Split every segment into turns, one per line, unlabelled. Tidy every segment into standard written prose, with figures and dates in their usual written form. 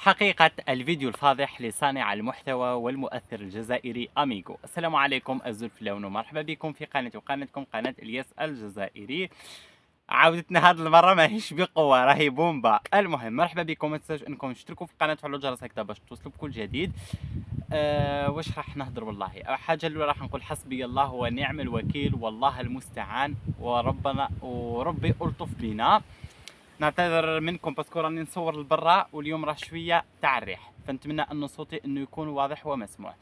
حقيقة الفيديو الفاضح لصانع المحتوى والمؤثر الجزائري أميغو. السلام عليكم الزلفلاون ومرحبا بكم في قناتي وقناتكم قناة الياس الجزائري. عودتنا هذه المرة ماهيش بقوة، راهي بومبا. المهم مرحبا بكم، ما تنساوش انكم تشتركوا في القناة وتفعلوا الجرس هكذا باش توصلوا بكل جديد. واش راح نهضر؟ والله حاجة اللي راح نقول حسبي الله ونعم الوكيل والله المستعان وربي ألطف بنا. نعتذر منكم باسكو راني نصور لبرا واليوم راه شويه تاع الريح، فنتمنى انه صوتي انه يكون واضح ومسموع.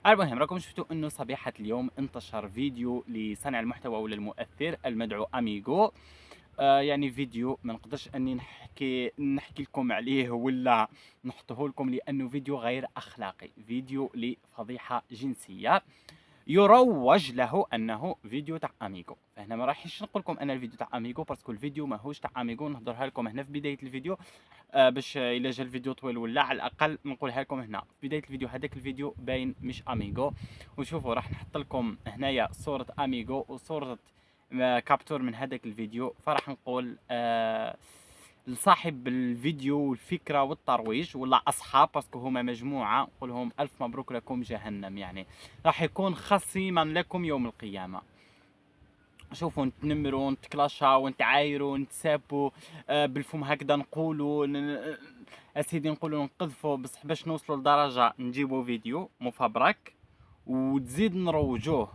المهم راكم شفتوا انه صبيحه اليوم انتشر فيديو لصانع المحتوى ولا المؤثر المدعو اميغو. يعني فيديو ما نقدرش اني نحكي لكم عليه ولا نحطه لكم لانه فيديو غير اخلاقي، فيديو لفضيحه جنسيه يروج له انه فيديو تاع اميغو. فهنا ما راحش نقول لكم انا الفيديو تاع اميغو باسكو الفيديو ماهوش تاع اميغو، نهضرها لكم هنا في بدايه الفيديو. باش الا جا الفيديو طويل ولا على الاقل نقولها لكم هنا في بدايه الفيديو. هذاك الفيديو باين مش اميغو. وشوفوا راح نحط لكم هنايا صوره اميغو وصوره كابتور من هذاك الفيديو. فراح نقول لصاحب الفيديو والفكره والترويج ولا اصحاب باسكو هما مجموعه، نقول لهم الف مبروك لكم جهنم، يعني راح يكون خصيما لكم يوم القيامه. شوفوا نتنمروا نتكلاشاو ونتعايروا نتسابوا بالفم هكذا نقولوا اسيدي نقولوا نقذفوا، بصح باش نوصلوا لدرجه نجيبوا فيديو مفبرك وتزيد نروجوه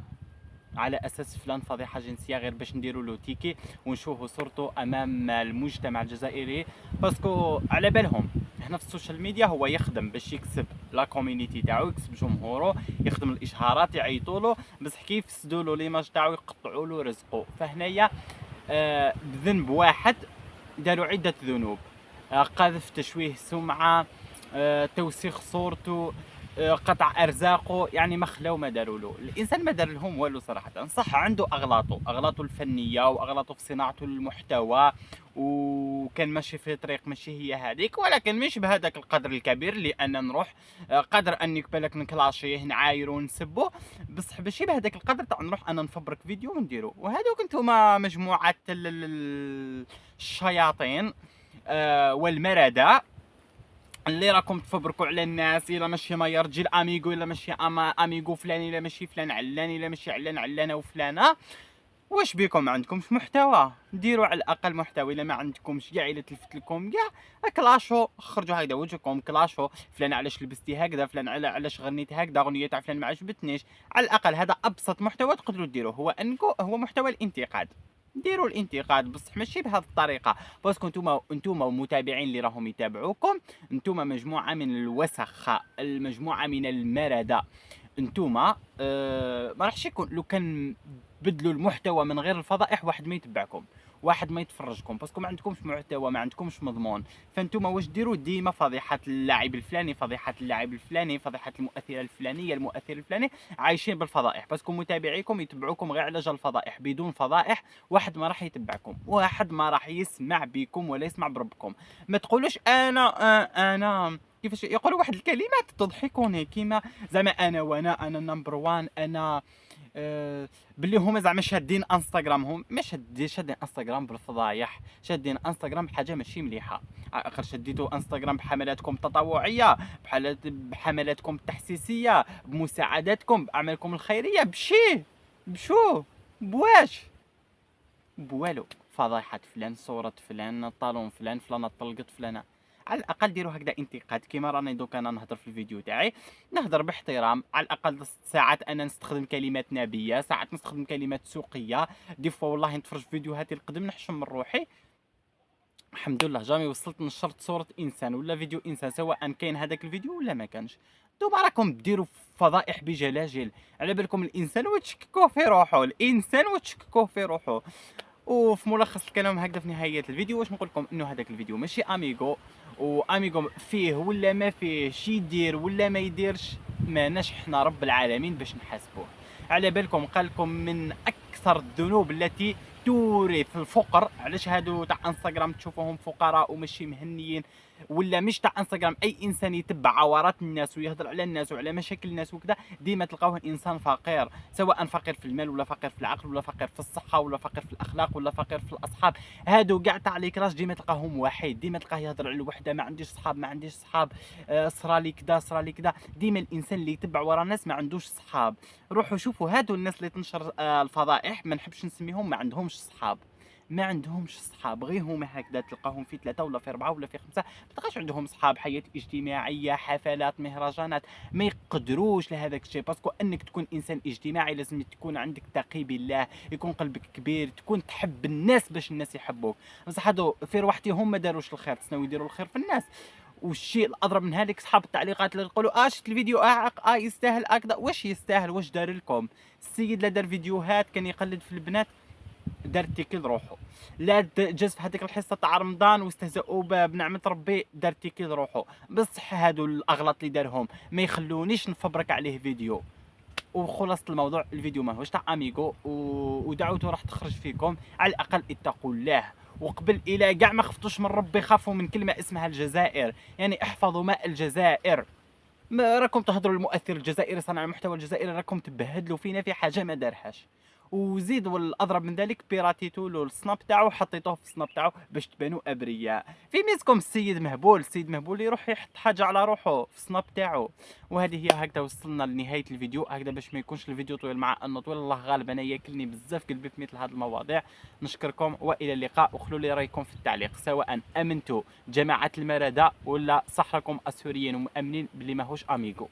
على اساس فلان فضيحه جنسيه غير باش نديروا له تيكي ونشوفوا صورته امام المجتمع الجزائري. باسكو على بالهم هنا في السوشيال ميديا هو يخدم باش يكسب لا كوميونيتي تاعو، يكسب جمهوره، يخدم الاشهارات، يعيطوا له، بصح كيف يفسدوا له ليماج تاعو يقطعوا له رزقه. فهنايا بذنب واحد داروا عده ذنوب: قذف، تشويه سمعه، توسيخ صورته، قطع ارزاقه، يعني ما خلاو ما داروا له. الانسان ما دار لهم والو صراحه. صح عنده اغلاطه الفنيه واغلاطه في صناعته للمحتوى وكان ماشي في طريق ماشي هي هذيك، ولكن مش بهذاك القدر الكبير لان نروح قدر اني بالك نكلاشيه نعايرو نسبو، بصح ماشي بهذاك القدر تاع نروح انا نفبرك فيديو ونديرو. وهذوك انتم مجموعه الشياطين والمردة اللي راكم تفبركوا على الناس. الا ماشي ما يرجي الاميغو، الا ماشي اميغو فلان، الا ماشي فلان علان، الا ماشي علان علانه وفلانه. واش بيكم ما عندكمش محتوى؟ ديروا على الاقل محتوى. الا ما عندكمش كاع، الا تلفت لكم كاع كلاشو، خرجوا هكذا وجهكم كلاشو فلان علاش لبستي هكذا، فلان علاش غنيتي هكذا، اغنيه تاع فلان ما عجبتنيش. على الاقل هذا ابسط محتوى تقدروا ديروه، هو انكم هو محتوى الانتقاد. ديروا الانتقاد بصح ماشي بهذه الطريقه، باسكو نتوما ومتابعين اللي راهم يتابعوكم نتوما مجموعه من الوسخ، المجموعه من المرده. نتوما ما راحش يكون لو كان بدلوا المحتوى من غير الفضائح واحد ما يتبعكم، واحد ما يتفرجكم، باسكو ما عندكمش محتوى، ما عندكمش مضمون. فانتوما واش ديروا؟ ديما فضيحه اللاعب الفلاني، فضيحه اللاعب الفلاني، فضيحه المؤثره الفلانيه، المؤثر الفلاني، عايشين بالفضائح. باسكو متابعيكم يتبعوكم غير على جال الفضائح. بدون فضائح واحد ما راح يتبعكم، واحد ما راح يسمع بكم ولا يسمع بربكم. ما تقولوش انا كيفاش يقولوا واحد الكلمات تضحكوني، كيما زعما انا نمبر وان، انا باللي هما زعما شادين انستغرام. هم ما شادين انستغرام بالفضايح، شادين انستغرام بحاجه ماشي مليحه. اخر شديتوا انستغرام بحملاتكم التطوعيه، بحملاتكم التحسيسيه، بمساعداتكم، باعمالكم الخيريه، بشو بواش بوالو. فضيحه فلان، صوره فلان، طالون فلان، فلانه طلقت فلانه. على الاقل ديروا هكذا انتقاد كيما راني دوك انا نهضر في الفيديو تاعي، نهضر باحترام. على الاقل ساعات انا نستخدم كلمات نابيه، ساعات نستخدم كلمات سوقيه. دي فوا والله نتفرج في فيديوهاتي القدم نحشم من روحي. الحمد لله جامي وصلت نشرت صوره انسان ولا فيديو انسان، سواء كاين هذاك الفيديو ولا ما كانش. نتوما راكم ديروا فضائح بجلاجل، على بالكم الانسان وتشككوه في روحه، الانسان وتشككوه في روحه. وفي ملخص الكلام هكذا في نهايه الفيديو واش نقول لكم؟ انه هذاك الفيديو ماشي اميغو، واميغو فيه ولا ما فيه، شي يدير ولا ما يديرش، ماناش حنا رب العالمين باش نحاسبوه. على بالكم قال لكم من اكثر الذنوب التي تورث الفقر. علاش هادو تاع انستغرام تشوفوهم فقراء وماشي مهنيين؟ ولا مش تاع انستغرام، اي انسان يتبع عورات الناس ويهضر على الناس وعلى مشاكل الناس وكذا، ديما تلقاوه انسان فقير، سواء فقير في المال ولا فقير في العقل ولا فقير في الصحه ولا فقير في الاخلاق ولا فقير في الاصحاب. هادو كاع تاع لي كراش ديما تلقاهم وحيد، ديما تلقاه يهضر على الوحده، ما عنديش صحاب ما عنديش صحاب، صرالي كذا صرالي كذا. ديما الانسان اللي يتبع ورا الناس ما عندوش صحاب. روحوا شوفوا هادو الناس اللي تنشر الفضائح، ما نحبش نسميهم، ما عندهمش صحاب، ما عندهمش صحاب، غير هما هكذا تلقاهم في 3 ولا في 4 ولا في 5، ما تلقاش عندهم صحاب، حياة اجتماعية، حفلات، مهرجانات، ما يقدروش لهذاك الشيء. باسكو انك تكون انسان اجتماعي لازم تكون عندك تقي بالله، يكون قلبك كبير، تكون تحب الناس باش الناس يحبوك. بصح هادو في روحتهم ما داروش الخير، تسناو يديروا الخير في الناس. والشيء الاضرب من هذيك صحاب التعليقات اللي يقولوا شفت الفيديو اعق يستاهل هكذا. واش يستاهل؟ واش دار لكم؟ السيد لا دار فيديوهات كان يقلد في البنات دار تيكيل روحو، لا جاز في هذيك الحصه تاع رمضان واستهزأوا بنعمه ربي دار تيكيل روحو. بصح هادو الاغلاط اللي دارهم ما يخلونيش نفبرك عليه فيديو. وخلاصه الموضوع الفيديو ماهوش تاع اميغو ودعوته راح تخرج فيكم، على الاقل اتقوا الله، وقبل الى كاع ما خفتوش من ربي خافوا من كلمه اسمها الجزائر. يعني احفظوا ماء الجزائر. ما راكم تهضروا المؤثر الجزائري صانع المحتوى الجزائري، راكم تبهدلوا فينا في حاجه ما دارهاش. وزيد والاضرب من ذلك بيراتيتو له السناب تاعو، حطيتوه في السناب تاعو باش تبانوا ابرياء. في ميزكم السيد مهبول، السيد مهبول يروح يحط حاجه على روحه في السناب تاعو. وهذه هي هكذا وصلنا لنهايه الفيديو هكذا، باش ما يكونش الفيديو طويل مع انه طويل. الله غالب انا ياكلني بزاف قلبي في مثل هذه المواضيع. نشكركم والى اللقاء، وخلوا لي رايكم في التعليق، سواء امنتوا جماعه المردة ولا صح راكم اسوريين ومؤمنين باللي ماهوش اميغو.